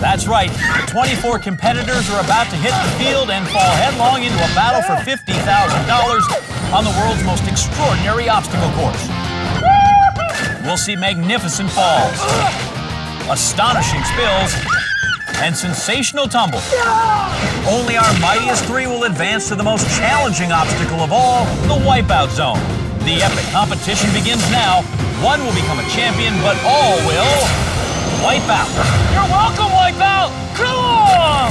That's right. The 24 competitors are about to hit the field and fall headlong into a battle for $50,000 on the world's most extraordinary obstacle course. We'll see magnificent falls, astonishing spills, and sensational tumbles. Only our mightiest three will advance to the most challenging obstacle of all, the Wipeout Zone. The epic competition begins now. One will become a champion, but all will wipe out. You're welcome, Wipeout! Cool!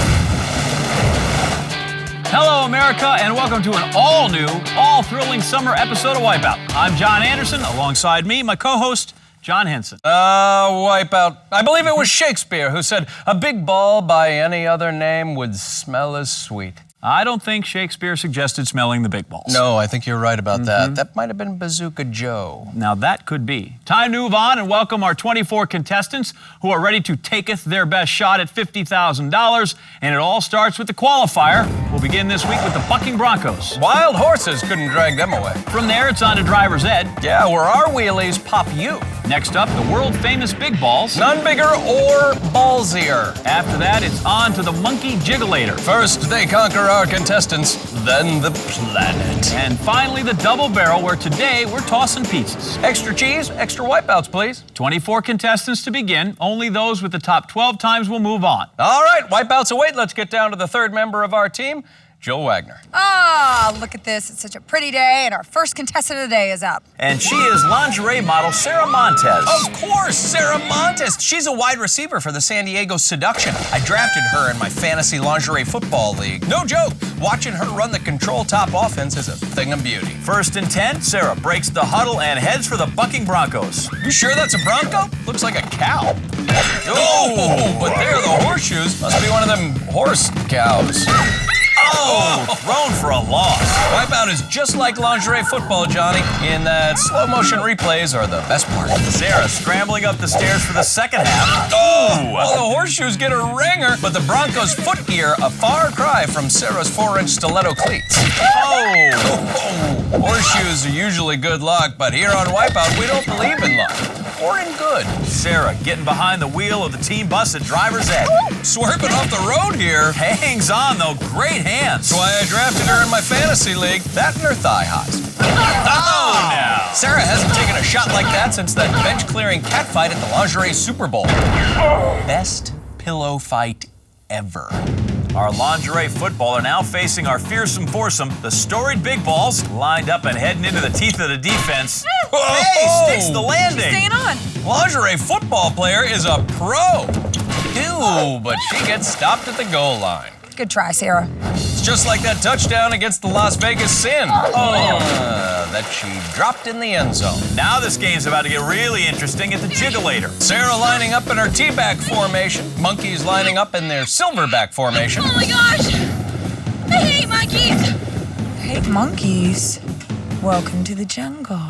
Hello, America, and welcome to an all-new, all-thrilling summer episode of Wipeout. I'm John Anderson. Alongside me, my co-host, John Henson. Wipeout. I believe it was Shakespeare who said, "A big ball by any other name would smell as sweet." I don't think Shakespeare suggested smelling the big balls. No, I think you're right about that. That might have been Bazooka Joe. Now that could be. Time to move on and welcome our 24 contestants who are ready to taketh their best shot at $50,000. And it all starts with the qualifier. We'll begin this week with the bucking Broncos. Wild horses couldn't drag them away. From there, it's on to driver's ed. Yeah, where our wheelies pop you. Next up, the world-famous big balls. None bigger or ballsier. After that, it's on to the monkey jiggulator. First, they conquer our contestants, then the planet. And finally, the double barrel, where today we're tossing pizzas. Extra cheese, extra wipeouts, please. 24 contestants to begin. Only those with the top 12 times will move on. All right, wipeouts await. Let's get down to the third member of our team, Jill Wagner. Look at this. It's such a pretty day, and our first contestant of the day is up. And she is lingerie model Sarah Montez. Of course, Sarah Montez. She's a wide receiver for the San Diego Seduction. I drafted her in my fantasy lingerie football league. No joke. Watching her run the control top offense is a thing of beauty. First and 10, Sarah breaks the huddle and heads for the bucking Broncos. You sure that's a Bronco? Looks like a cow. Oh, but they're the horseshoes. Must be one of them horse cows. Oh, thrown for a loss. Wipeout is just like lingerie football, Johnny, in that slow motion replays are the best part. Sarah scrambling up the stairs for the second half. Oh, well, the horseshoes get a ringer, but the Broncos' foot gear a far cry from Sarah's 4-inch stiletto cleats. Oh, horseshoes are usually good luck, but here on Wipeout, we don't believe in luck. Or in good. Sarah getting behind the wheel of the team bus at driver's ed. Swerving off the road here. Hangs on, though. Great hands. That's why I drafted her in my fantasy league. That and her thigh highs. Oh, no. Sarah hasn't taken a shot like that since that bench-clearing cat fight at the lingerie Super Bowl. Best pillow fight ever. Our lingerie footballer now facing our fearsome foursome, the storied big balls, lined up and heading into the teeth of the defense. Hey, sticks the landing. She's staying on. Lingerie football player is a pro. Ew, but she gets stopped at the goal line. Good try, Sarah. It's just like that touchdown against the Las Vegas Sin. That she dropped in the end zone. Now this game's about to get really interesting at the jiggulator. Sarah lining up in her T-back formation. Monkeys lining up in their silverback formation. Oh my gosh! I hate monkeys! Hate monkeys? Welcome to the jungle.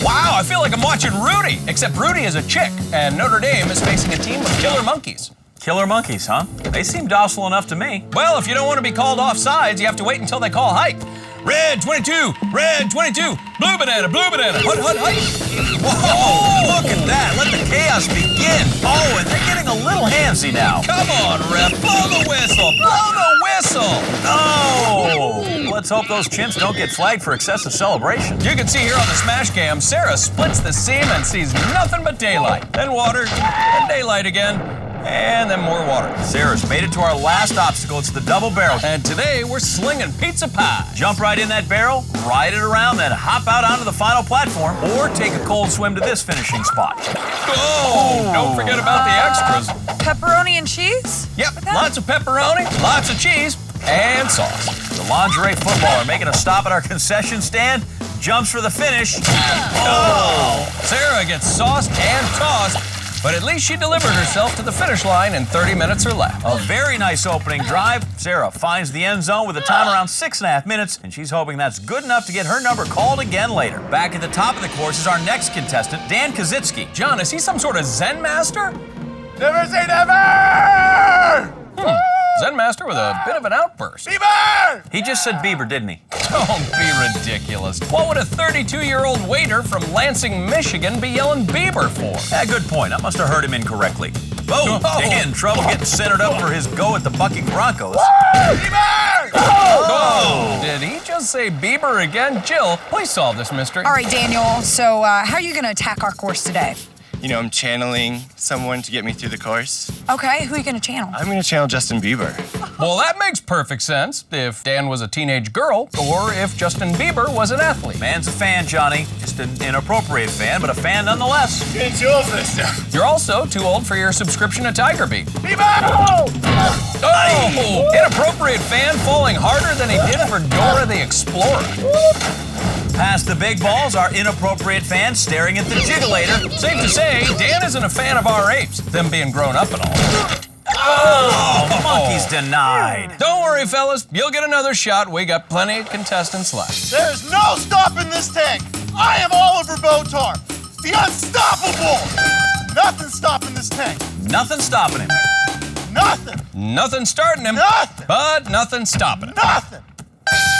Wow, I feel like I'm watching Rudy, except Rudy is a chick, and Notre Dame is facing a team of killer monkeys. Killer monkeys, huh? They seem docile enough to me. Well, if you don't want to be called offsides, you have to wait until they call height. Red 22, red 22, blue banana, hut, height. Whoa, look at that. Let the chaos begin. Oh, and they're getting a little handsy now. Come on, ref, blow the whistle, blow the whistle. Oh, let's hope those chimps don't get flagged for excessive celebration. You can see here on the smash cam, Sarah splits the seam and sees nothing but daylight. Then water, then daylight again. And then more water. Sarah's made it to our last obstacle. It's the double barrel. And today we're slinging pizza pie. Jump right in that barrel, ride it around, then hop out onto the final platform, or take a cold swim to this finishing spot. Oh, don't forget about the extras. Pepperoni and cheese? Yep, lots of pepperoni, lots of cheese, and sauce. The lingerie footballer making a stop at our concession stand, jumps for the finish. Oh! Sarah gets sauced and tossed, but at least she delivered herself to the finish line in 30 minutes or less. A very nice opening drive. Sarah finds the end zone with a time around 6.5 minutes, and she's hoping that's good enough to get her number called again later. Back at the top of the course is our next contestant, Dan Kazitsky. John, is he some sort of Zen master? Never say never! Zen master with a bit of an outburst. Bieber! He just said Bieber, didn't he? Don't be ridiculous. What would a 32-year-old waiter from Lansing, Michigan be yelling Bieber for? Good point. I must have heard him incorrectly. Oh, Dan, trouble getting centered up for his go at the bucking Broncos. Oh, did he just say Bieber again? Jill, please solve this mystery. All right, Daniel, so how are you going to attack our course today? You know, I'm channeling someone to get me through the course. Okay, who are you going to channel? I'm gonna channel Justin Bieber. Well, that makes perfect sense if Dan was a teenage girl or if Justin Bieber was an athlete. Man's a fan, Johnny. Just an inappropriate fan, but a fan nonetheless. Getting too old for this stuff. You're also too old for your subscription to Tiger Beat. Bieber! Oh! Inappropriate fan falling harder than he did for Dora the Explorer. Past the big balls, our inappropriate fan staring at the jiggulator. Safe to say, Dan isn't a fan of our apes, them being grown up and all. Oh, monkey's denied. Don't worry, fellas. You'll get another shot. We got plenty of contestants left. There's no stopping this tank. I am Oliver Botar, the unstoppable. Nothing stopping this tank. Nothing stopping him. Nothing. Nothing starting him, Nothing. but nothing stopping him. Nothing.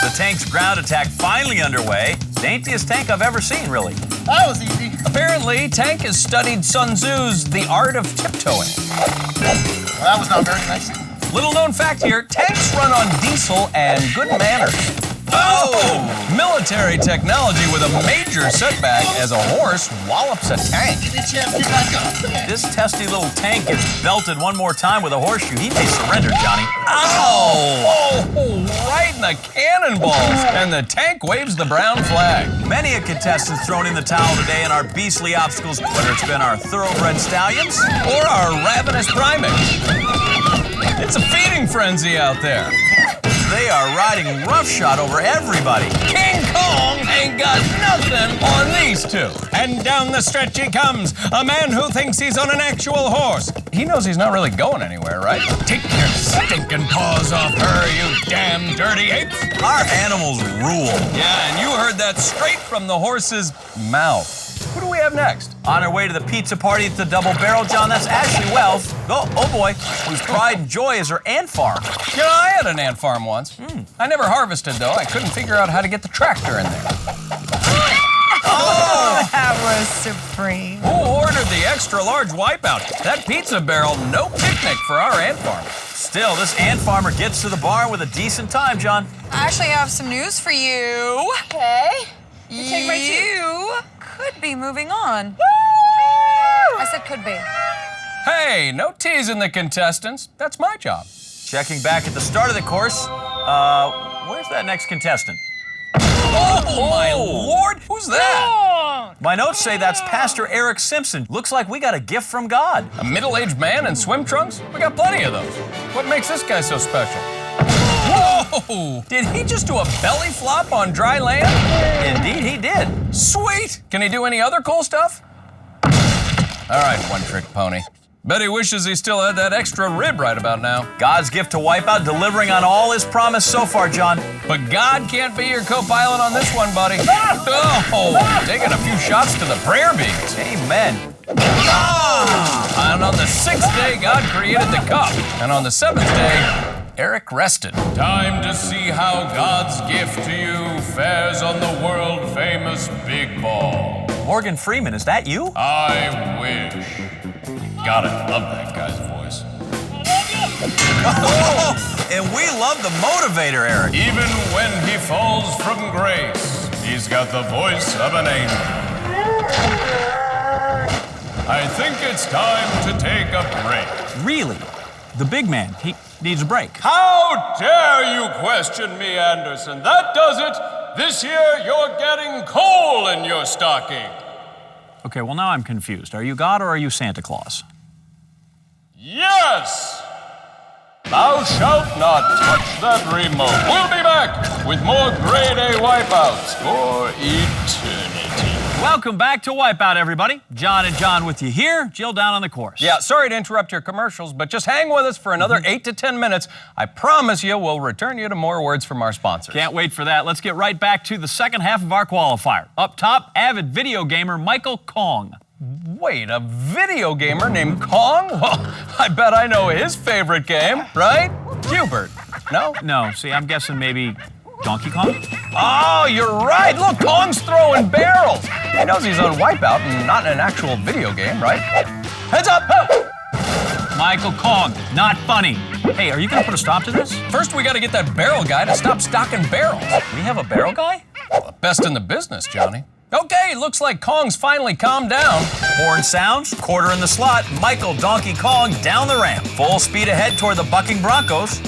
The tank's ground attack finally underway. Daintiest tank I've ever seen, really. That was easy. Apparently, Tank has studied Sun Tzu's The Art of Tiptoeing. Well, that was not very nice. Little known fact here, tanks run on diesel and good manners. Oh! Military technology with a major setback as a horse wallops a tank. Get back up. This testy little tank gets belted one more time with a horseshoe. He may surrender, Johnny. Oh! Right in the cannonballs. And the tank waves the brown flag. Many a contestant's thrown in the towel today in our beastly obstacles, whether it's been our thoroughbred stallions Or our ravenous primates. It's a feeding frenzy out there. they are riding roughshod over everybody. King Kong ain't got nothing on these two. And down the stretch he comes, a man who thinks he's on an actual horse. He knows he's not really going anywhere, right? Take your stinking paws off her, you damn dirty apes. Our animals rule. Yeah, and you heard that straight from the horse's mouth. Who do we have next? On her way to the pizza party at the Double Barrel, John, that's Ashley Wells. Oh boy, whose pride and joy is her ant farm. You know, I had an ant farm once. I never harvested, though. I couldn't figure out how to get the tractor in there. Oh, that was supreme. Who ordered the extra large Wipeout? That pizza barrel, no picnic for our ant farm. Still, this ant farmer gets to the barn with a decent time, John. I actually have some news for you. Okay. You could be moving on. I said could be. Hey, no teasing the contestants. That's my job. Checking back at the start of the course. Where's that next contestant? Oh, my Lord! Who's that? My notes say that's Pastor Eric Simpson. Looks like we got a gift from God. A middle-aged man in swim trunks? We got plenty of those. What makes this guy so special? Whoa! Did he just do a belly flop on dry land? Indeed, he did. Sweet! Can he do any other cool stuff? All right, one-trick pony. Bet he wishes he still had that extra rib right about now. God's gift to Wipeout, delivering on all his promise so far, John. But God can't be your co-pilot on this one, buddy. Oh, taking a few shots to the prayer beads. Amen. And on the 6th day, God created the cup. And on the 7th day, Eric rested. Time to see how God's gift to you fares on the world-famous Big Ball. Morgan Freeman, is that you? I wish. Gotta love that guy's voice. And we love the motivator, Eric. Even when he falls from grace, he's got the voice of an angel. I think it's time to take a break. Really? The big man, he needs a break. How dare you question me, Anderson? That does it. This year, you're getting coal in your stocking. Okay, well, now I'm confused. Are you God or are you Santa Claus? Yes! Thou shalt not touch that remote. We'll be back with more grade A wipeouts for eternity. Welcome back to Wipeout, everybody. John and John with you here, Jill down on the course. Yeah, sorry to interrupt your commercials, but just hang with us for another 8 to 10 minutes. I promise you we'll return you to more words from our sponsors. Can't wait for that. Let's get right back to the second half of our qualifier. Up top, avid video gamer Michael Kong. Wait, a video gamer named Kong? Well, I bet I know his favorite game, right? Hubert. No? No, see, I'm guessing maybe Donkey Kong? Oh, you're right. Look, Kong's throwing barrels. He knows he's on Wipeout and not in an actual video game, right? Heads up! Michael Kong, not funny. Hey, are you gonna put a stop to this? First, we gotta get that barrel guy to stop stocking barrels. We have a barrel guy? The best in the business, Johnny. Okay, looks like Kong's finally calmed down. Horn sounds, quarter in the slot, Michael Donkey Kong down the ramp. Full speed ahead toward the bucking Broncos.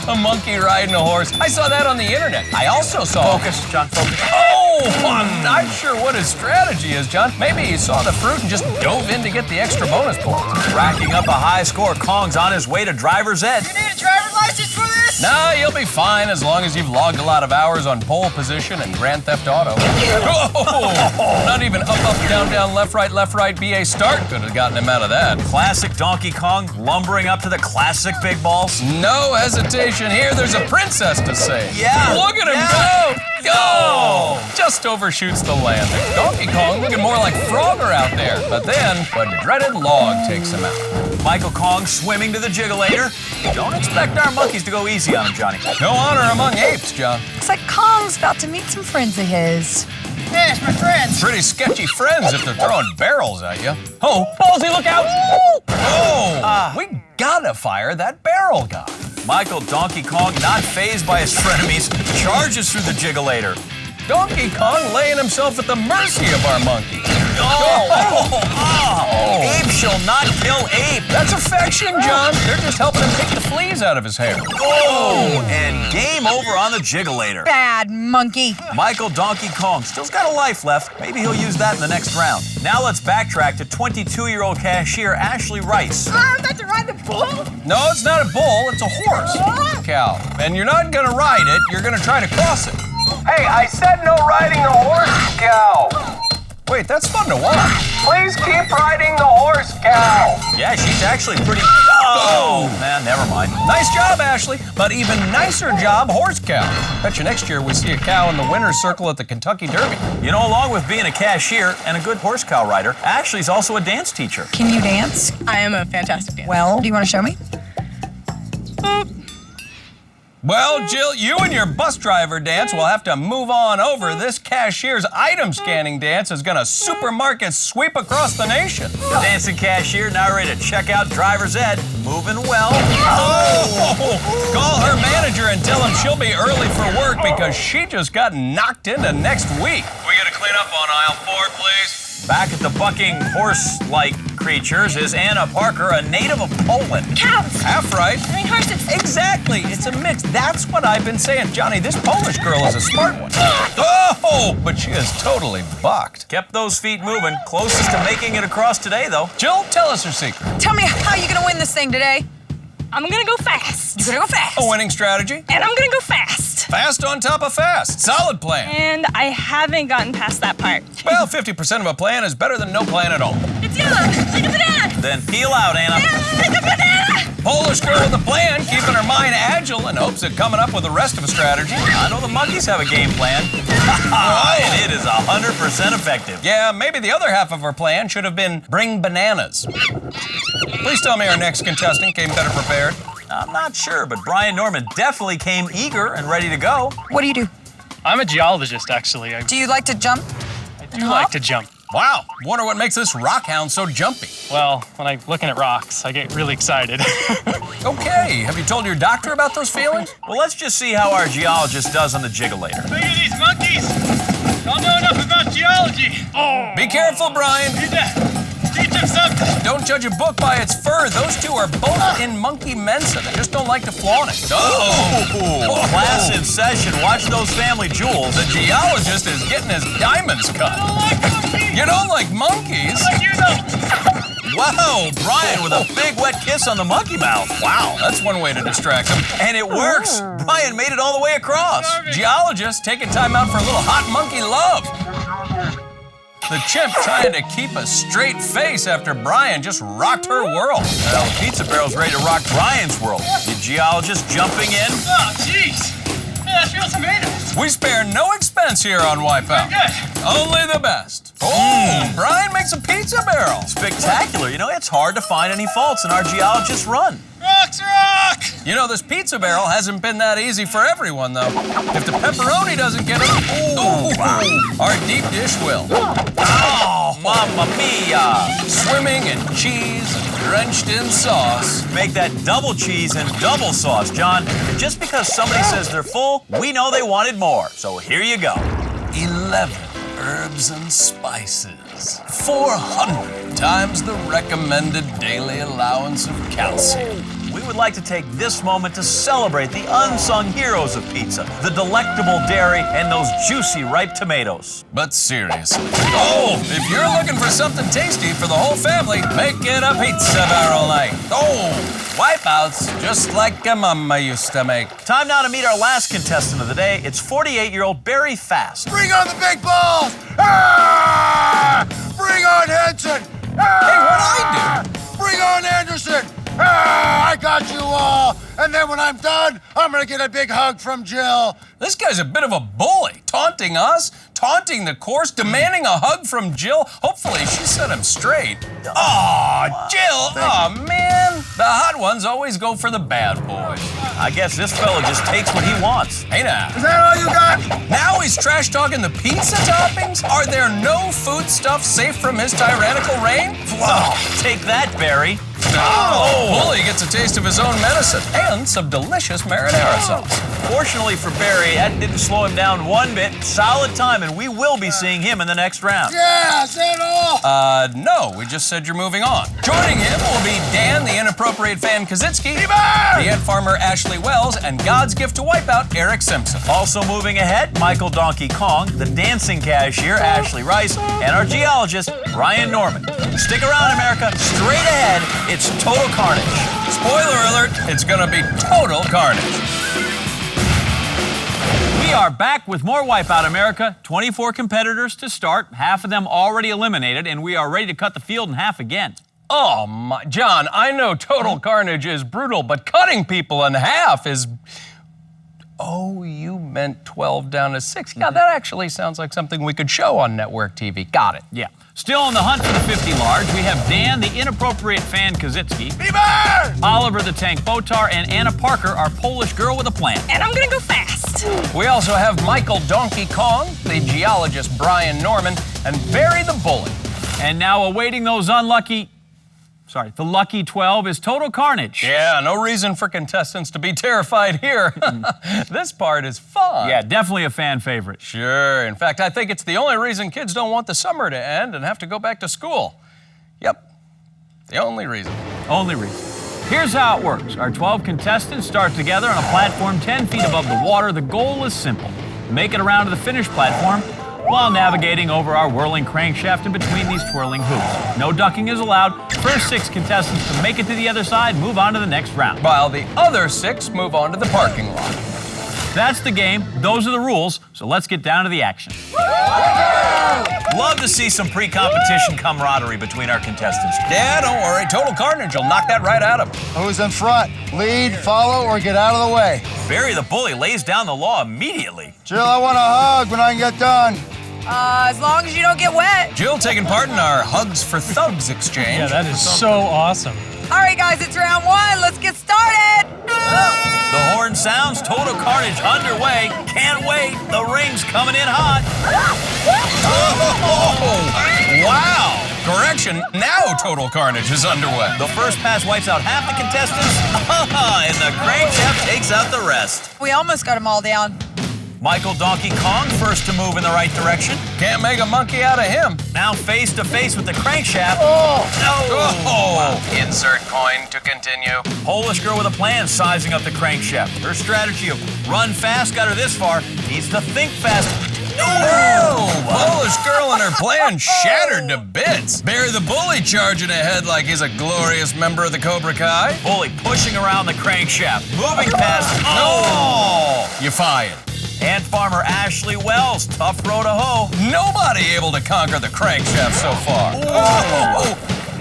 A monkey riding a horse. I saw that on the internet. I also saw... Focus, John, focus. Oh, I'm not sure what his strategy is, John. Maybe he saw the fruit and just dove in to get the extra bonus points. Racking up a high score, Kong's on his way to driver's ed. You need a driver's license for this? Nah, you'll be fine as long as you've logged a lot of hours on pole position and Grand Theft Auto. Oh, not even up, down, left, right, BA start could have gotten him out of that. Classic Donkey Kong lumbering up to the classic big balls. No hesitation here. There's a princess to save. Yeah. Look at him go! Go! Just overshoots the landing. Donkey Kong looking more like Frogger out there. But then, a dreaded log takes him out. Michael Kong swimming to the jiggulator. Don't expect our monkeys to go easy on him, Johnny. No honor among apes, John. Looks like Kong's about to meet some friends of his. Yeah, it's my friends. Pretty sketchy friends if they're throwing barrels at you. Oh, ballsy, look out! Oh, we gotta fire that barrel guy. Michael Donkey Kong, not fazed by his frenemies, charges through the jiggulator. Donkey Kong laying himself at the mercy of our monkey. Ape shall not kill ape. That's affection, John. They're just helping him pick the fleas out of his hair. Oh, and game over on the jiggulator. Bad monkey. Michael Donkey Kong still's got a life left. Maybe he'll use that in the next round. Now let's backtrack to 22-year-old cashier Ashley Rice. I'm about to ride the bull. No, it's not a bull, it's a horse. Cow. And you're not gonna ride it, you're gonna try to cross it. Hey, I said no riding the horse, cow. Wait, that's fun to watch. Please keep riding the horse, cow. Yeah, she's actually pretty... Oh, man, never mind. Nice job, Ashley, but even nicer job, horse cow. Bet you next year we see a cow in the winner's circle at the Kentucky Derby. You know, along with being a cashier and a good horse cow rider, Ashley's also a dance teacher. Can you dance? I am a fantastic dancer. Well, do you want to show me? Well, Jill, you and your bus driver dance will have to move on over. This cashier's item scanning dance is gonna supermarket sweep across the nation. The dancing cashier now ready to check out driver's ed. Moving well. Oh! Call her manager and tell him she'll be early for work because she just got knocked into next week. We gotta clean up on aisle 4, please. Back at the bucking horse-like creatures is Anna Parker, a native of Poland. Cows. Half right. I mean horses. Exactly. It's a mix. That's what I've been saying. Johnny, this Polish girl is a smart one. Oh, but she is totally bucked. Kept those feet moving. Closest to making it across today, though. Jill, tell us her secret. Tell me how you're gonna win this thing today. I'm gonna go fast. You're gonna go fast. A winning strategy. And I'm gonna go fast. Fast on top of fast. Solid plan. And I haven't gotten past that part. Well, 50% of a plan is better than no plan at all. It's yellow, like a banana. Then peel out, Anna. Like a banana. Polish girl with a plan, keeping her mind agile in hopes of coming up with the rest of a strategy. I know the monkeys have a game plan. And it is 100% effective. Yeah, maybe the other half of her plan should have been bring bananas. Please tell me our next contestant came better prepared. I'm not sure, but Brian Norman definitely came eager and ready to go. What do you do? I'm a geologist, actually. I Do you like to jump? do like to jump. Wow, wonder what makes this rock hound so jumpy. Well, when I'm looking at rocks, I get really excited. Okay, have you told your doctor about those feelings? Well, let's just see how our geologist does on the jiggulator. Look at these monkeys. Don't know enough about geology. Oh, Be careful, Brian. need to teach them something. Don't judge a book by its fur. Those two are both in monkey mensa. They just don't like to flaunt it. Oh! Class in session. Watch those family jewels. The geologist is getting his diamonds cut. I don't like monkeys. You don't like monkeys? Like you though. Wow, Brian with a big wet kiss on the monkey mouth. Wow, that's one way to distract him. And it works. Brian made it all the way across. Geologist taking time out for a little hot monkey love. The chimp trying to keep a straight face after Brian just rocked her world. Well, the pizza barrel's ready to rock Brian's world. The geologist jumping in. Oh, jeez. Yeah, that's real tomatoes. We spare no expense here on Wipeout. Good. Only the best. Oh, Brian makes a pizza barrel. Spectacular. You know, it's hard to find any faults in our geologist's run. Rocks rock. You know, this pizza barrel hasn't been that easy for everyone, though. If the pepperoni doesn't get it, our deep dish will. Oh, Mamma mia! Swimming in cheese and drenched in sauce. Make that double cheese and double sauce, John. Just because somebody says they're full, we know they wanted more. So here you go. 11 herbs and spices. 400 times the recommended daily allowance of calcium. We would like to take this moment to celebrate the unsung heroes of pizza, the delectable dairy and those juicy ripe tomatoes. But seriously, if you're looking for something tasty for the whole family, make it a pizza barrel night. Wipeouts, just like a mama used to make. Time now to meet our last contestant of the day. It's 48-year-old Barry Fast. Bring on the big balls! Ah! Bring on Henson! Ah! Hey, what'd I do? Bring on Anderson! Ah! I got you all! And then when I'm done, I'm gonna get a big hug from Jill. This guy's a bit of a bully, taunting us, taunting the course, demanding a hug from Jill. Hopefully she set him straight. Aw, Jill, aw, man. The hot ones always go for the bad boys. I guess this fella just takes what he wants. Hey now. Is that all you got? Now he's trash talking the pizza toppings? Are there no foodstuffs safe from his tyrannical reign? Take that, Barry. Bully gets a taste of his own medicine and some delicious marinara sauce. Fortunately for Barry, that didn't slow him down one bit. Solid time, and we will be seeing him in the next round. Yeah, is that all? No, we just said you're moving on. Joining him will be Dan, the inappropriate fan Kaczynski, the ant farmer Ashley Wells, and God's gift to Wipeout, Eric Simpson. Also moving ahead, Michael Donkey Kong, the dancing cashier, Ashley Rice, and our geologist, Ryan Norman. Stick around, America. Straight ahead, it's total carnage. Spoiler alert, it's gonna be total carnage. We are back with more Wipeout America. 24 competitors to start, half of them already eliminated, and we are ready to cut the field in half again. Oh my, John, I know total carnage is brutal, but cutting people in half is... Oh, you meant 12 down to 6. Yeah, that actually sounds like something we could show on network TV. Got it. Yeah. Still on the hunt for the 50 large, we have Dan, the inappropriate fan Kaczynski, Oliver the Tank Botar, and Anna Parker, our Polish girl with a plan. And I'm gonna go fast. We also have Michael Donkey Kong, the geologist Brian Norman, and Barry the Bully. And now awaiting those the lucky 12 is total carnage. Yeah, no reason for contestants to be terrified here. This part is fun. Yeah, definitely a fan favorite. Sure. In fact, I think it's the only reason kids don't want the summer to end and have to go back to school. Yep, the only reason. Only reason. Here's how it works. Our 12 contestants start together on a platform 10 feet above the water. The goal is simple. Make it around to the finish platform while navigating over our whirling crankshaft in between these twirling hoops. No ducking is allowed. First 6 contestants to make it to the other side move on to the next round. While the other 6 move on to the parking lot. That's the game. Those are the rules. So let's get down to the action. Love to see some pre-competition camaraderie between our contestants. Yeah, don't worry. Total carnage will knock that right out of them. Who's in front? Lead, follow, or get out of the way? Barry the Bully lays down the law immediately. Jill, I want a hug when I can get done. As long as you don't get wet. Jill taking part in our Hugs for Thugs exchange. Yeah, that is so awesome. All right, guys, it's round 1. Let's get started. The horn sounds, total carnage underway. Can't wait, the ring's coming in hot. Oh, wow! Correction, now total carnage is underway. The first pass wipes out half the contestants, and the crankshaft takes out the rest. We almost got them all down. Michael Donkey Kong first to move in the right direction. Can't make a monkey out of him. Now face to face with the crankshaft. Insert coin to continue. Polish girl with a plan sizing up the crankshaft. Her strategy of run fast got her this far. Needs to think fast. Polish girl and her plan shattered to bits. Barry the Bully charging ahead like he's a glorious member of the Cobra Kai. Bully pushing around the crankshaft. Moving past. You fired. And farmer Ashley Wells, tough row to hoe. Nobody able to conquer the crankshaft so far.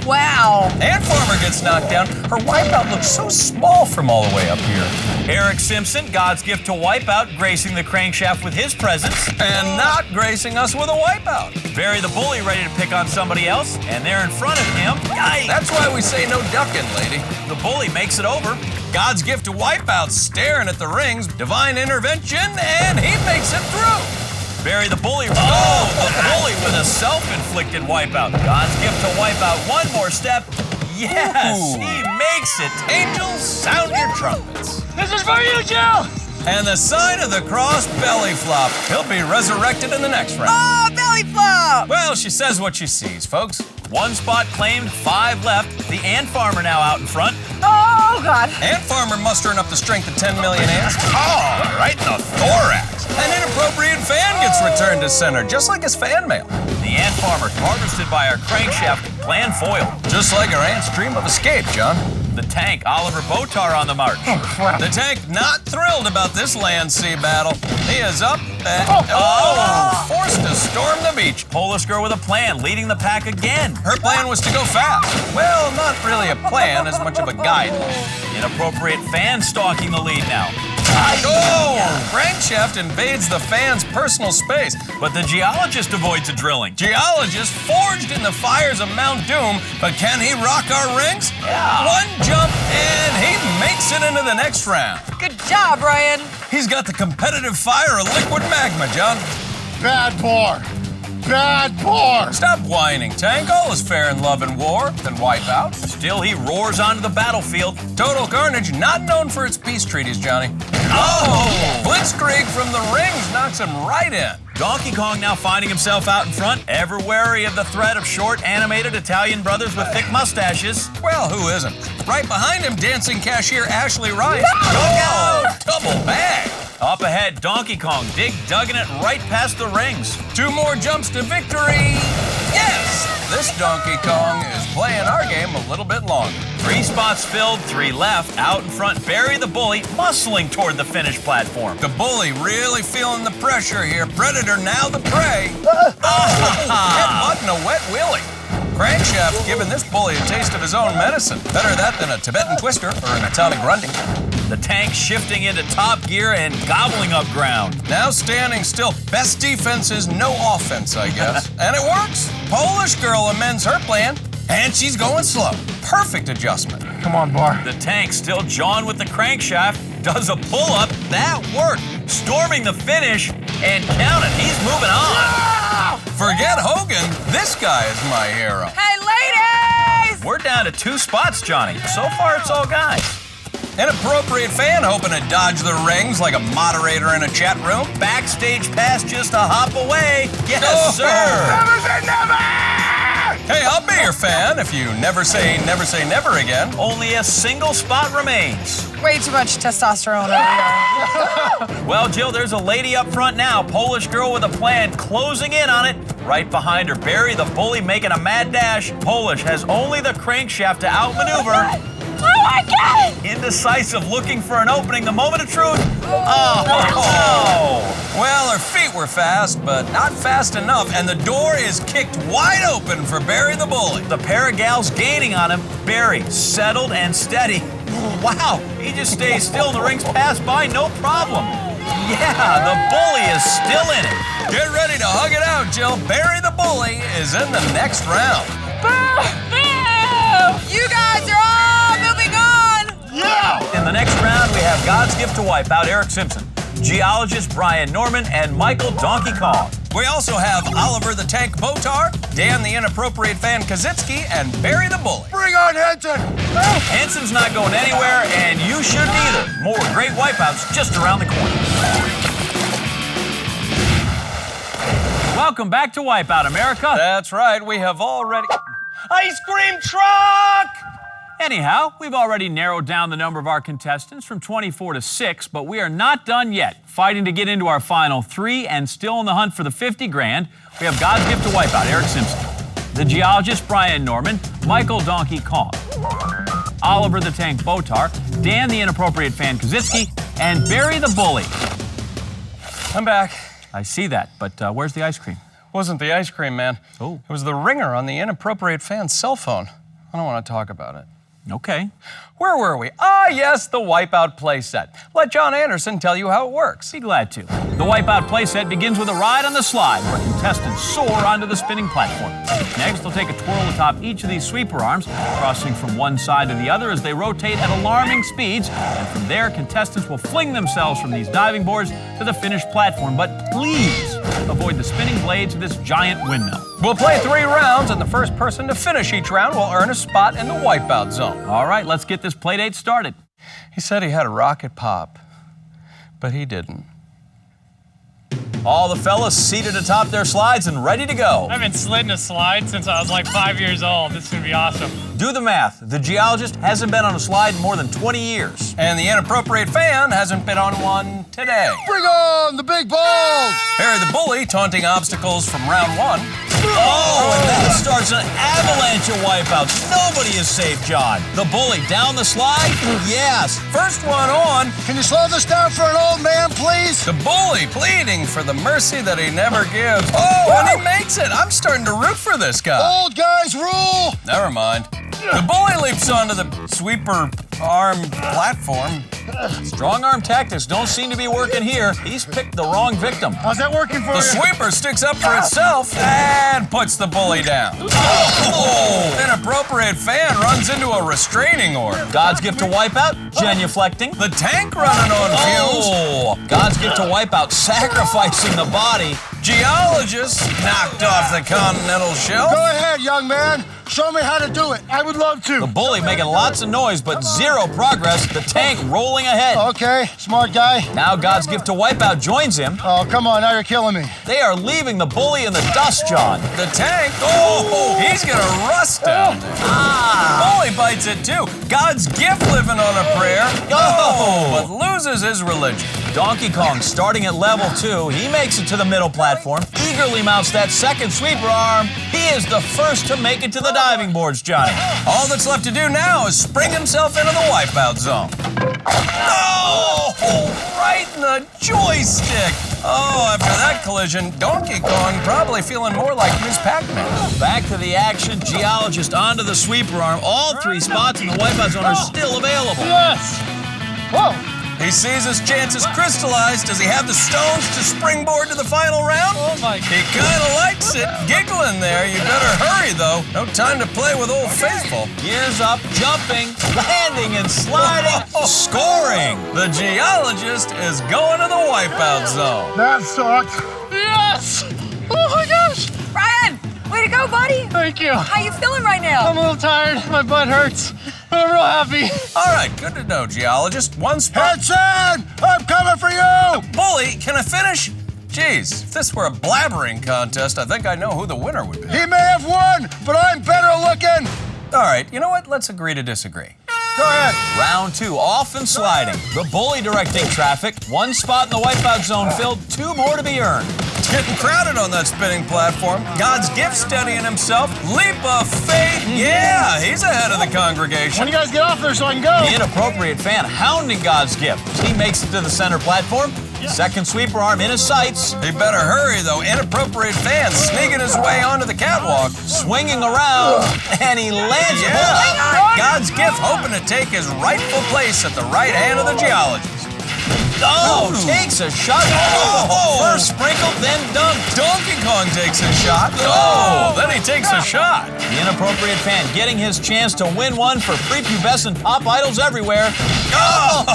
Wow. And farmer gets knocked down. Her Wipeout looks so small from all the way up here. Eric Simpson, God's gift to Wipeout, gracing the crankshaft with his presence. And not gracing us with a Wipeout. Barry the Bully ready to pick on somebody else, and there in front of him, yikes. That's why we say no ducking, lady. The Bully makes it over. God's gift to Wipeout staring at the rings, divine intervention, and he makes it through. Barry the Bully, the Bully with a self-inflicted wipeout. God's gift to Wipeout. One more step. Yes, Ooh. he makes it. Angels, sound your trumpets. This is for you, Jill! And the sign of the cross, belly flop. He'll be resurrected in the next round. Oh, belly flop! Well, she says what she sees, folks. One spot claimed, 5 left. The ant farmer now out in front. Oh, God. Ant farmer mustering up the strength of 10 million ants. Oh, right in the thorax. An inappropriate fan gets returned to center, just like his fan mail. The ant farmer harvested by our crankshaft. Plan foiled. Just like our ant's dream of escape, John. The tank, Oliver Botar on the march. The tank not thrilled about this land-sea battle. He is up and forced to storm the beach. Polish girl with a plan, leading the pack again. Her plan was to go fast. Well, not really a plan, as much of a guideline. Inappropriate fan stalking the lead now. Oh! Crankshaft invades the fan's personal space. But the geologist avoids a drilling. Geologist forged in the fires of Mount Doom, but can he rock our rings? Yeah. One jump and he makes it into the next round. Good job, Ryan. He's got the competitive fire of liquid magma, John. Bad boar. Bad boar. Stop whining, Tank. All is fair in love and war. Then Wipeout. Still, he roars onto the battlefield. Total Carnage, not known for its peace treaties, Johnny. Oh! Blitzkrieg from the rings knocks him right in. Donkey Kong now finding himself out in front, ever wary of the threat of short, animated Italian brothers with thick mustaches. Well, who isn't? Right behind him, dancing cashier Ashley Rice. Oh, double bag. Up ahead, Donkey Kong dugging it right past the rings. 2 more jumps to victory. Yes! This Donkey Kong is playing our game a little bit longer. 3 spots filled, 3 left. Out in front, Barry the Bully, muscling toward the finish platform. The bully really feeling the pressure here. Predator now the prey. Headbutting a wet willy. Crankshaft giving this bully a taste of his own medicine. Better that than a Tibetan twister or an Italian grunting. The tank shifting into top gear and gobbling up ground. Now standing still. Best defense is no offense, I guess. And it works. Polish girl amends her plan, and she's going slow. Perfect adjustment. Come on, Bar. The tank still jawing with the crankshaft, does a pull-up. That worked. Storming the finish, and count it, he's moving on. Forget Hogan. This guy is my hero. Hey, ladies! We're down to 2 spots, Johnny. So far, it's all guys. Inappropriate fan hoping to dodge the rings like a moderator in a chat room. Backstage pass just a hop away. Yes, sir. Never say never! Hey, I'll be your fan if you never say never again. Only a single spot remains. Way too much testosterone over here. Well, Jill, there's a lady up front now. Polish girl with a plan, closing in on it. Right behind her, Barry the Bully making a mad dash. Polish has only the crankshaft to outmaneuver. Oh, my God! Indecisive, looking for an opening. The moment of truth. Oh. Well, her feet were fast, but not fast enough, and the door is kicked wide open for Barry the Bully. The pair of gals gaining on him. Barry, settled and steady. Wow, he just stays still and the rings pass by, no problem. Yeah, the bully is still in it. Get ready to hug it out, Jill. Barry the Bully is in the next round. You guys are all moving on. Yeah! In the next round, we have God's gift to Wipeout, Eric Simpson, geologist Brian Norman, and Michael Donkey Kong. We also have Oliver the Tank Botar, Dan the Inappropriate Fan Kaczynski, and Barry the Bully. Bring on Henson! Henson's not going anywhere, and you shouldn't either. More great Wipeouts just around the corner. Welcome back to Wipeout, America. That's right, we have already... Ice cream truck! Anyhow, we've already narrowed down the number of our contestants from 24 to 6, but we are not done yet. Fighting to get into our final 3 and still in the hunt for the 50 grand, we have God's gift to Wipeout, Eric Simpson, the geologist Brian Norman, Michael Donkey Kong, Oliver the Tank Botar, Dan the Inappropriate Fan Kaczynski, and Barry the Bully. I'm back. I see that, but where's the ice cream? Wasn't the ice cream, man. Oh. It was the ringer on the Inappropriate Fan's cell phone. I don't want to talk about it. Okay. Where were we? Ah, yes, the Wipeout playset. Let John Anderson tell you how it works. Be glad to. The Wipeout playset begins with a ride on the slide where contestants soar onto the spinning platform. Next, they'll take a twirl atop each of these sweeper arms, crossing from one side to the other as they rotate at alarming speeds. And from there, contestants will fling themselves from these diving boards to the finished platform. But please, avoid the spinning blades of this giant windmill. We'll play 3 rounds, and the first person to finish each round will earn a spot in the Wipeout Zone. All right, let's get this playdate started. He said he had a rocket pop, but he didn't. All the fellas seated atop their slides and ready to go. I haven't slid in a slide since I was like 5 years old. This is gonna be awesome. Do the math. The geologist hasn't been on a slide in more than 20 years. And the inappropriate fan hasn't been on one today. Bring on the big balls! Harry the Bully taunting obstacles from round 1. Oh, and then starts an avalanche of wipeouts. Nobody is safe, John. The Bully down the slide? Yes. First one on. Can you slow this down for an old man, please? The Bully pleading for the mercy that he never gives. Oh, and he makes it. I'm starting to root for this guy. Old guys rule! Never mind. The Bully leaps onto the sweeper arm platform. Strong arm tactics don't seem to be working here. He's picked the wrong victim. How's that working for The you? sweeper sticks up for itself and puts the Bully down. Oh! Inappropriate fan runs into a restraining order. God's gift to Wipeout, genuflecting. The tank running on fumes. Oh, God's gift to Wipeout, sacrificing the body. Geologist knocked off the continental shelf. Go ahead, young man. Show me how to do it. I would love to. The Bully making lots of noise, but zero progress. The tank rolling ahead. Okay, smart guy. Now God's gift to Wipeout joins him. Oh, come on, now you're killing me. They are leaving the Bully in the dust, John. The tank, oh, he's gonna rust down there. Bully bites it too. God's gift living on a prayer. Oh. But loses his religion. Donkey Kong starting at level 2. He makes it to the middle platform. Eagerly mounts that second sweeper arm. He is the first to make it to the diving boards, Johnny. All that's left to do now is spring himself into the Wipeout Zone. Oh, right in the joystick. Oh, after that collision, Donkey Kong probably feeling more like Miss Pac-Man. Back to the action. Geologist onto the sweeper arm. All 3 spots in the Wipeout Zone are still available. Yes! Whoa! He sees his chances crystallized. Does he have the stones to springboard to the final round? Oh my He kind of likes it. Giggling there. You better hurry, though. No time to play with Old Faithful. Gears up, jumping, landing and sliding, scoring. The geologist is going to the Wipeout Zone. That sucked. Yes! Oh my gosh! Ryan, way to go, buddy. Thank you. How you feeling right now? I'm a little tired. My butt hurts. But I'm real happy. All right, good to know, geologist. One spot. Henson! I'm coming for you! Bully, can I finish? Jeez, if this were a blabbering contest, I think I know who the winner would be. He may have won, but I'm better looking. All right, you know what? Let's agree to disagree. Go ahead. Round 2, off and sliding. The Bully directing traffic. 1 spot in the Wipeout Zone filled, 2 more to be earned. It's getting crowded on that spinning platform. God's gift steadying himself. Leap of faith. Yeah, he's ahead of the congregation. When you guys get off there so I can go. The inappropriate fan hounding God's gift. He makes it to the center platform. Second sweeper arm in his sights. He better hurry, though. Inappropriate fan sneaking his way onto the catwalk. Swinging around, and he lands it. God's gift hoping to take his rightful place at the right hand of the geologist. Oh, takes a shot. Oh, first sprinkle, then dunk. Donkey Kong takes a shot. Oh, then he takes a shot. The inappropriate fan getting his chance to win one for prepubescent pop idols everywhere. Oh,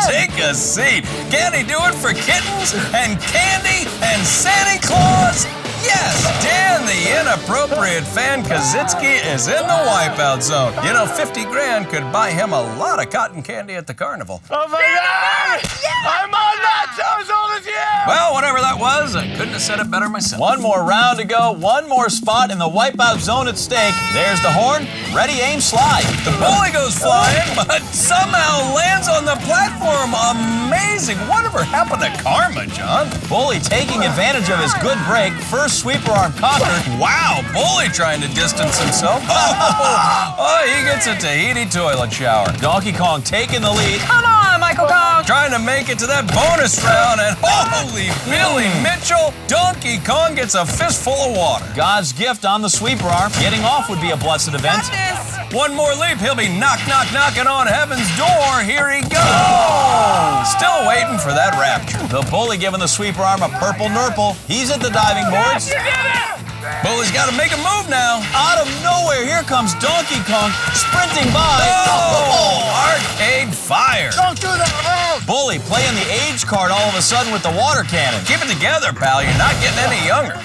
take a seat. Can he do it for kittens and candy and Santa Claus? Yes, Dan the inappropriate fan Kaczynski is in the Wipeout Zone. You know, 50 grand could buy him a lot of cotton candy at the carnival. Oh my God! I'm on that as old as you! Well, whatever that was, I couldn't have said it better myself. One more round to go, 1 more spot in the Wipeout Zone at stake. There's the horn, ready, aim, slide. The Bully goes flying, but somehow lands on the platform. Amazing. Whatever happened to karma, John? Bully taking advantage of his good break. First sweeper arm conquered. Wow, Bully trying to distance himself. Oh, he gets a Tahiti toilet shower. Donkey Kong taking the lead. Come on, Michael Kong. Trying to make it to that bonus round, and holy Billy Mitchell, Donkey Kong gets a fistful of water. God's gift on the sweeper arm. Getting off would be a blessed event. Got this. One more leap, he'll be knocking on heaven's door. Here he goes. Still waiting for that rapture. The Bully giving the sweeper arm a purple nurple. He's at the diving boards. You did it. Bully's got to make a move now. Out of nowhere, here comes Donkey Kong sprinting by. Oh, arcade fire. Don't do that, man! Bully playing the age card all of a sudden with the water cannon. Keep it together, pal. You're not getting any younger.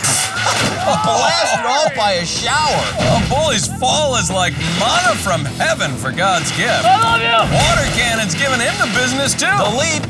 Blasted off by a shower. Oh, Bully's fall is like manna from heaven for God's gift. I love you. Water cannon's giving him the business, too. The leap.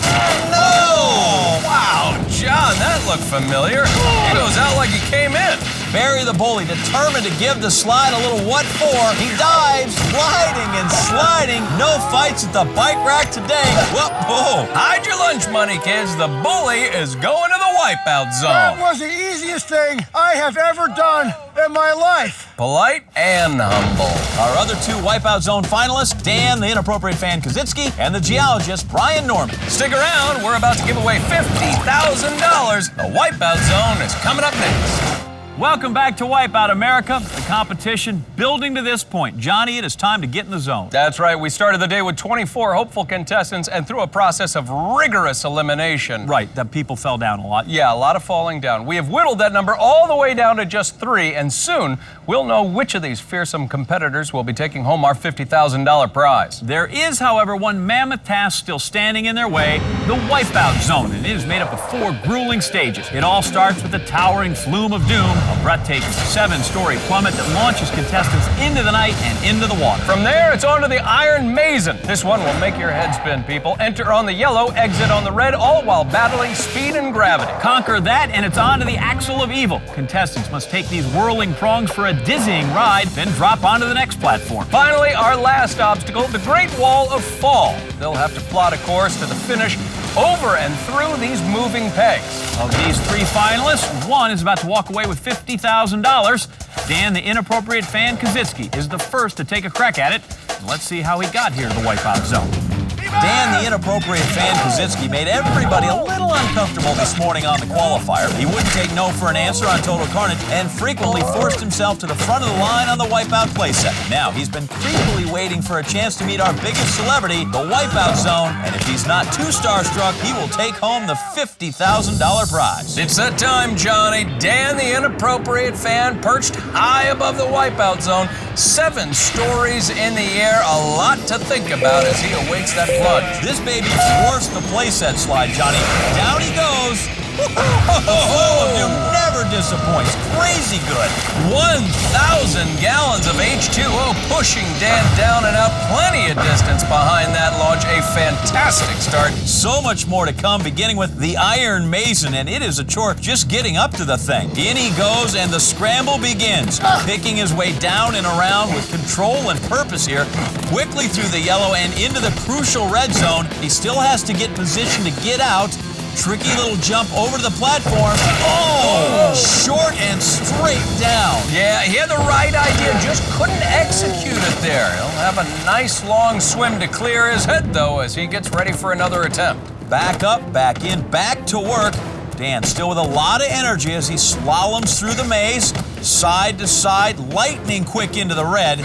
No! Wow, John, that looked familiar. He goes out like he came in. Barry the Bully, determined to give the slide a little what for. He dives, gliding and sliding. No fights at the bike rack today. Whoa. Hide your lunch money, kids. The Bully is going to the Wipeout That Zone. was the easiest thing I have ever done in my life. Polite and humble. Our other two Wipeout Zone finalists, Dan, the inappropriate fan Kaczynski, and the geologist, Brian Norman. Stick around. We're about to give away $50,000. The Wipeout Zone is coming up next. Welcome back to Wipeout America, the competition building to this point. Johnny, it is time to get in the zone. That's right. We started the day with 24 hopeful contestants and through a process of rigorous elimination. Right, that people fell down a lot. Yeah, a lot of falling down. We have whittled that number all the way down to just 3, and soon we'll know which of these fearsome competitors will be taking home our $50,000 prize. There is, however, one mammoth task still standing in their way, the Wipeout Zone, and it is made up of 4 grueling stages. It all starts with the towering flume of doom, a breathtaking 7-story plummet that launches contestants into the night and into the water. From there, it's on to the Iron Mason. This one will make your head spin, people. Enter on the yellow, exit on the red, all while battling speed and gravity. Conquer that, and it's on to the Axle of Evil. Contestants must take these whirling prongs for a dizzying ride, then drop onto the next platform. Finally, our last obstacle, the Great Wall of Fall. They'll have to plot a course to the finish over and through these moving pegs. Of these 3 finalists, one is about to walk away with $50,000. Dan, the inappropriate fan Kaczynski, is the first to take a crack at it. Let's see how he got here to the Wipeout Zone. Dan, the inappropriate fan Kaczynski, made everybody a little uncomfortable this morning on the qualifier. He wouldn't take no for an answer on Total Carnage and frequently forced himself to the front of the line on the Wipeout playset. Now, he's been creepily waiting for a chance to meet our biggest celebrity, the Wipeout Zone, and if he's not too starstruck, he will take home the $50,000 prize. It's that time, Johnny. Dan, the inappropriate fan, perched high above the Wipeout Zone, 7 stories in the air, a lot to think about as he awaits that plunge. This baby dwarfs the playset slide, Johnny. Down he goes. The flow of doom never disappoints. Crazy good. 1,000 gallons of H2O pushing Dan down and out. Plenty of distance behind that launch. A fantastic start. So much more to come, beginning with the Iron Mason, and it is a chore just getting up to the thing. In he goes, and the scramble begins. Picking his way down and around with control and purpose here. Quickly through the yellow and into the crucial red zone. He still has to get positioned to get out. Tricky little jump over to the platform. Oh! Short and straight down. Yeah, he had the right idea, just couldn't execute it there. He'll have a nice long swim to clear his head, though, as he gets ready for another attempt. Back up, back in, back to work. Dan still with a lot of energy as he slaloms through the maze, side to side, lightning quick into the red.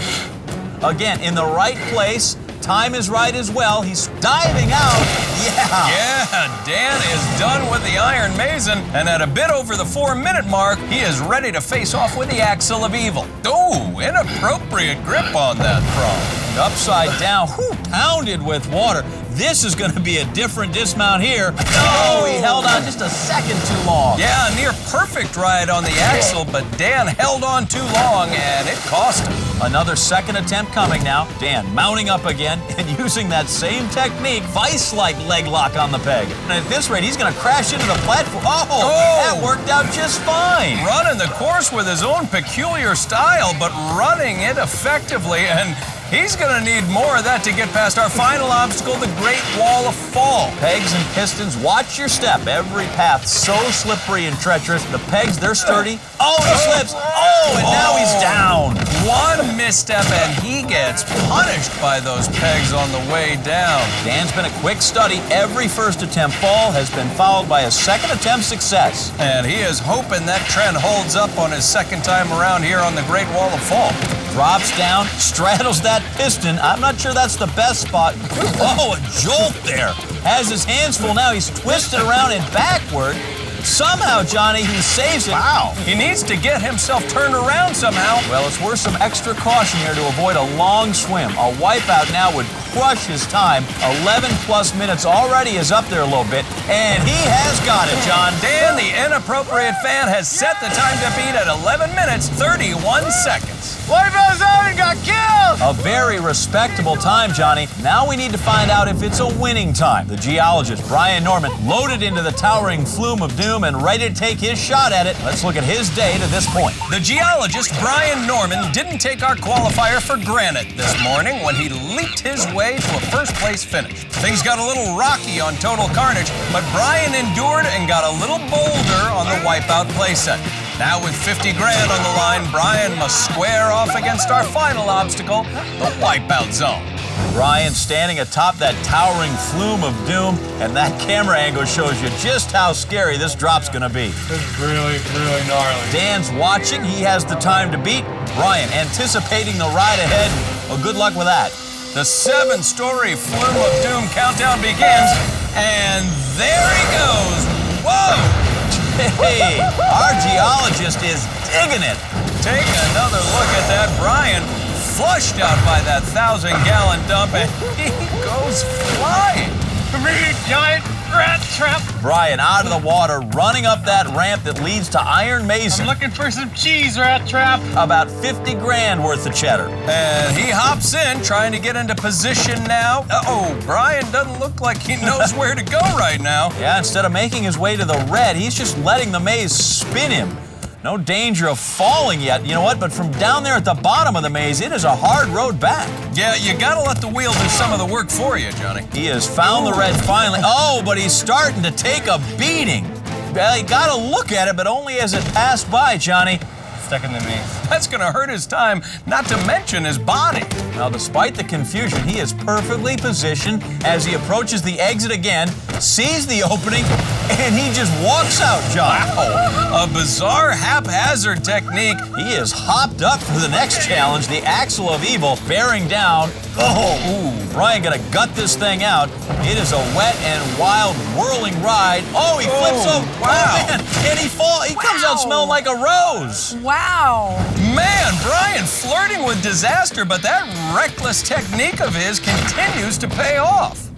Again, in the right place. Time is right as well. He's diving out. Yeah, Dan is done with the Iron Mason, and at a bit over the 4-minute mark, he is ready to face off with the Axle of Evil. Oh, inappropriate grip on that prong. And upside down, pounded with water. This is going to be a different dismount here. Oh, he held on just a second too long. Yeah, a near perfect ride on the axle, but Dan held on too long, and it cost him. Another second attempt coming now. Dan mounting up again and using that same technique, vice-like leg lock on the peg. And at this rate, he's going to crash into the platform. Oh, that worked out just fine. Running the course with his own peculiar style, but running it effectively, and he's going to need more of that to get past our final obstacle, the Great Wall of Fall. Pegs and pistons, watch your step. Every path so slippery and treacherous. The pegs, they're sturdy. Oh, he slips. Oh, and now he's down. One misstep and he gets punished by those pegs on the way down. Dan's been a quick study. Every first attempt fall has been followed by a second attempt success. And he is hoping that trend holds up on his second time around here on the Great Wall of Fall. Drops down, straddles that piston. I'm not sure that's the best spot. Oh, a jolt there. Has his hands full now. He's twisted around and backward. Somehow, Johnny, he saves it. Wow. He needs to get himself turned around somehow. Well, it's worth some extra caution here to avoid a long swim. A wipeout now would crush his time. 11+ minutes already is up there a little bit, and he has got it, John. Dan, the inappropriate fan, has set the time to beat at 11 minutes, 31 seconds. Wipeout Zone got killed! A very respectable time, Johnny. Now we need to find out if it's a winning time. The geologist, Brian Norman, loaded into the towering flume of doom and ready to take his shot at it. Let's look at his day to this point. The geologist, Brian Norman, didn't take our qualifier for granted this morning when he leaped his way to a first-place finish. Things got a little rocky on Total Carnage, but Brian endured and got a little bolder on the Wipeout playset. Now with 50 grand on the line, Brian must square off against our final obstacle, the Wipeout Zone. Brian standing atop that towering flume of doom, and that camera angle shows you just how scary this drop's gonna be. This is really, really gnarly. Dan's watching, he has the time to beat. Brian anticipating the ride ahead. Well, good luck with that. The 7-story flume of doom countdown begins, and there he goes. Whoa! Hey, our geologist is digging it. Take another look at that. Brian flushed out by that 1,000-gallon dump, and he goes flying. Come here, you giant rat trap. Brian out of the water, running up that ramp that leads to Iron Mason. I'm looking for some cheese, rat trap. About 50 grand worth of cheddar. And he hops in, trying to get into position now. Uh-oh, Brian doesn't look like he knows where to go right now. Yeah, instead of making his way to the red, he's just letting the maze spin him. No danger of falling yet. You know what? But from down there at the bottom of the maze, it is a hard road back. Yeah, you gotta let the wheel do some of the work for you, Johnny. He has found the red finally. Oh, but he's starting to take a beating. Well, you gotta look at it, but only as it passed by, Johnny. Stuck in the maze. That's gonna hurt his time, not to mention his body. Now, despite the confusion, he is perfectly positioned as he approaches the exit again, sees the opening, and he just walks out, John. Wow, a bizarre haphazard technique. He is hopped up for the next challenge, the Axle of Evil, bearing down. Oh, ooh, Brian gonna gut this thing out. It is a wet and wild whirling ride. Oh, he flips over. Wow. Oh, man. And he comes out smelling like a rose. Wow. Man, Brian flirting with disaster, but that reckless technique of his continues to pay off.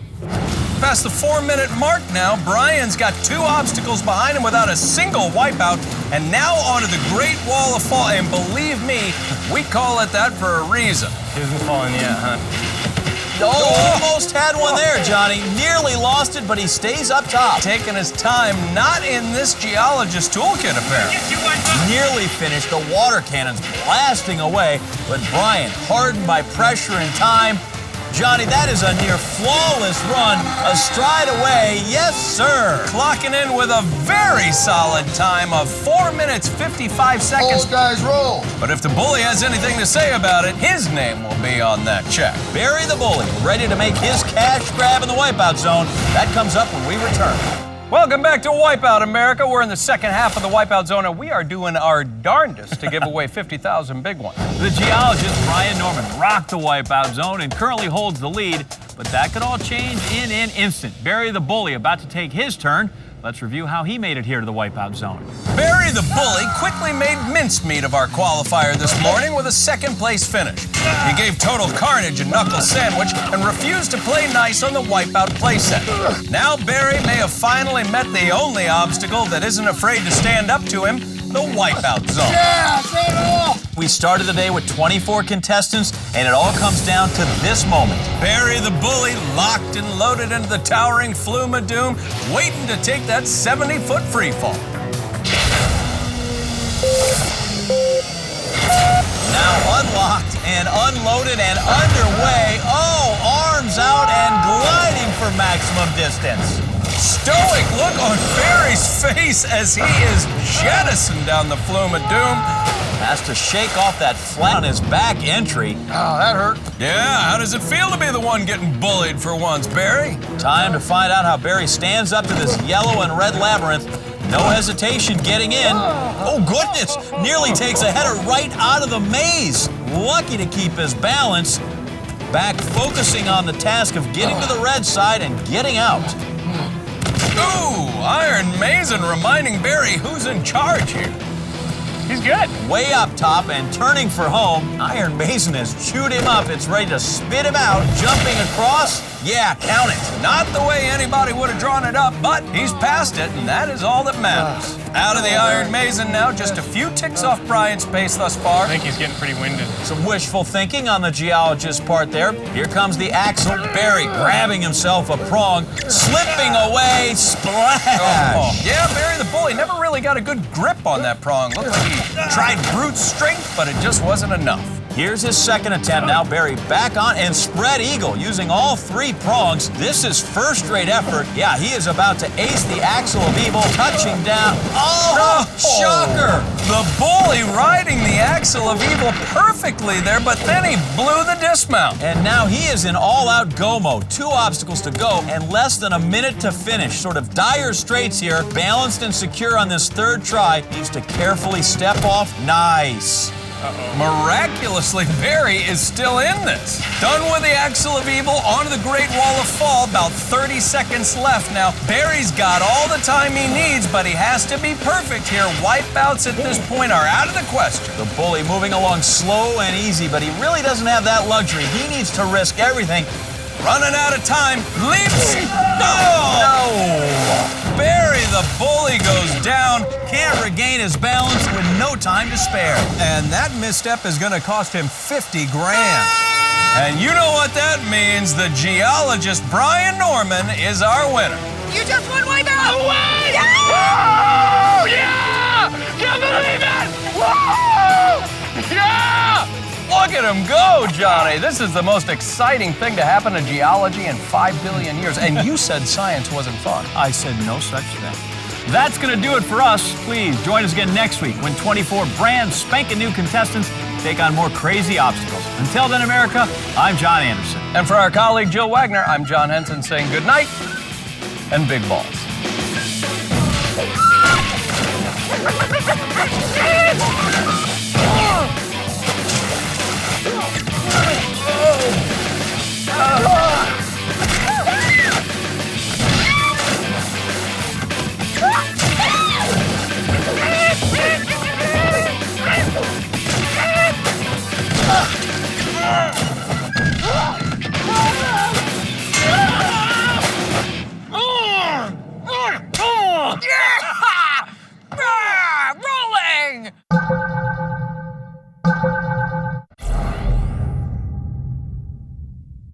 Past the 4-minute mark now, Brian's got 2 obstacles behind him without a single wipeout, and now onto the Great Wall of Fall. And believe me, we call it that for a reason. He hasn't fallen yet, huh? Oh, almost had one there, Johnny. Nearly lost it, but he stays up top. Taking his time, not in this geologist toolkit, apparently. Nearly finished, the water cannon's blasting away, but Brian, hardened by pressure and time. Johnny, that is a near flawless run, a stride away, yes sir. Clocking in with a very solid time of 4 minutes, 55 seconds. All guys roll. But if the bully has anything to say about it, his name will be on that check. Barry the Bully, ready to make his cash grab in the Wipeout Zone. That comes up when we return. Welcome back to Wipeout America. We're in the second half of the Wipeout Zone, and we are doing our darndest to give away 50,000 big ones. The geologist, Brian Norman, rocked the Wipeout Zone and currently holds the lead, but that could all change in an instant. Barry the Bully about to take his turn. Let's review how he made it here to the Wipeout Zone. Barry the Bully quickly made mincemeat of our qualifier this morning with a second-place finish. He gave Total Carnage a knuckle sandwich and refused to play nice on the Wipeout playset. Now Barry may have finally met the only obstacle that isn't afraid to stand up to him, the Wipeout Zone. Yeah, say it all. We started the day with 24 contestants, and it all comes down to this moment. Barry the Bully locked and loaded into the towering flume of doom, waiting to take that 70-foot free fall. Now unlocked and unloaded and underway. Oh, arms out and gliding for maximum distance. Stoic look on Barry's face as he is jettisoned down the flume of doom. Has to shake off that flat on his back entry. Oh, that hurt. Yeah, how does it feel to be the one getting bullied for once, Barry? Time to find out how Barry stands up to this yellow and red labyrinth. No hesitation getting in. Oh, goodness! Nearly takes a header right out of the maze. Lucky to keep his balance. Back focusing on the task of getting to the red side and getting out. Ooh, Iron Mason reminding Barry who's in charge here. He's good. Way up top and turning for home. Iron Mason has chewed him up. It's ready to spit him out. Jumping across. Yeah, count it. Not the way anybody would have drawn it up, but he's past it, and that is all that matters. Out of the Iron Mason now, just a few ticks off Brian's pace thus far. I think he's getting pretty winded. Some wishful thinking on the geologist's part there. Here comes the axle. Barry grabbing himself a prong, slipping away, splash. Oh, yeah, Barry the bully never really got a good grip on that prong. Looked like he tried brute strength, but it just wasn't enough. Here's his second attempt now. Barry back on and spread eagle using all three prongs. This is first-rate effort. Yeah, he is about to ace the axle of evil, touching down. Oh, shocker! The bully riding the axle of evil perfectly there, but then he blew the dismount. And now he is in all-out go mode. 2 obstacles to go and less than a minute to finish. Sort of dire straits here. Balanced and secure on this third try. Needs to carefully step off. Nice. Miraculously, Barry is still in this. Done with the axle of evil, onto the Great Wall of Fall. About 30 seconds left now. Barry's got all the time he needs, but he has to be perfect here. Wipeouts at this point are out of the question. The bully moving along slow and easy, but he really doesn't have that luxury. He needs to risk everything. Running out of time. Leaps. No! Barry the bully goes down. Can't regain his balance with no time to spare. And that misstep is going to cost him 50 grand. And you know what that means. The geologist, Brian Norman, is our winner. You just won Wipeout! Away! Whoa! Yeah! Can't believe it! Whoa! Yeah! Look at him go, Johnny. This is the most exciting thing to happen in geology in 5 billion years. And you said science wasn't fun. I said no such thing. That's going to do it for us. Please join us again next week when 24 brand spanking new contestants take on more crazy obstacles. Until then, America, I'm John Anderson. And for our colleague Jill Wagner, I'm John Henson saying good night and big balls.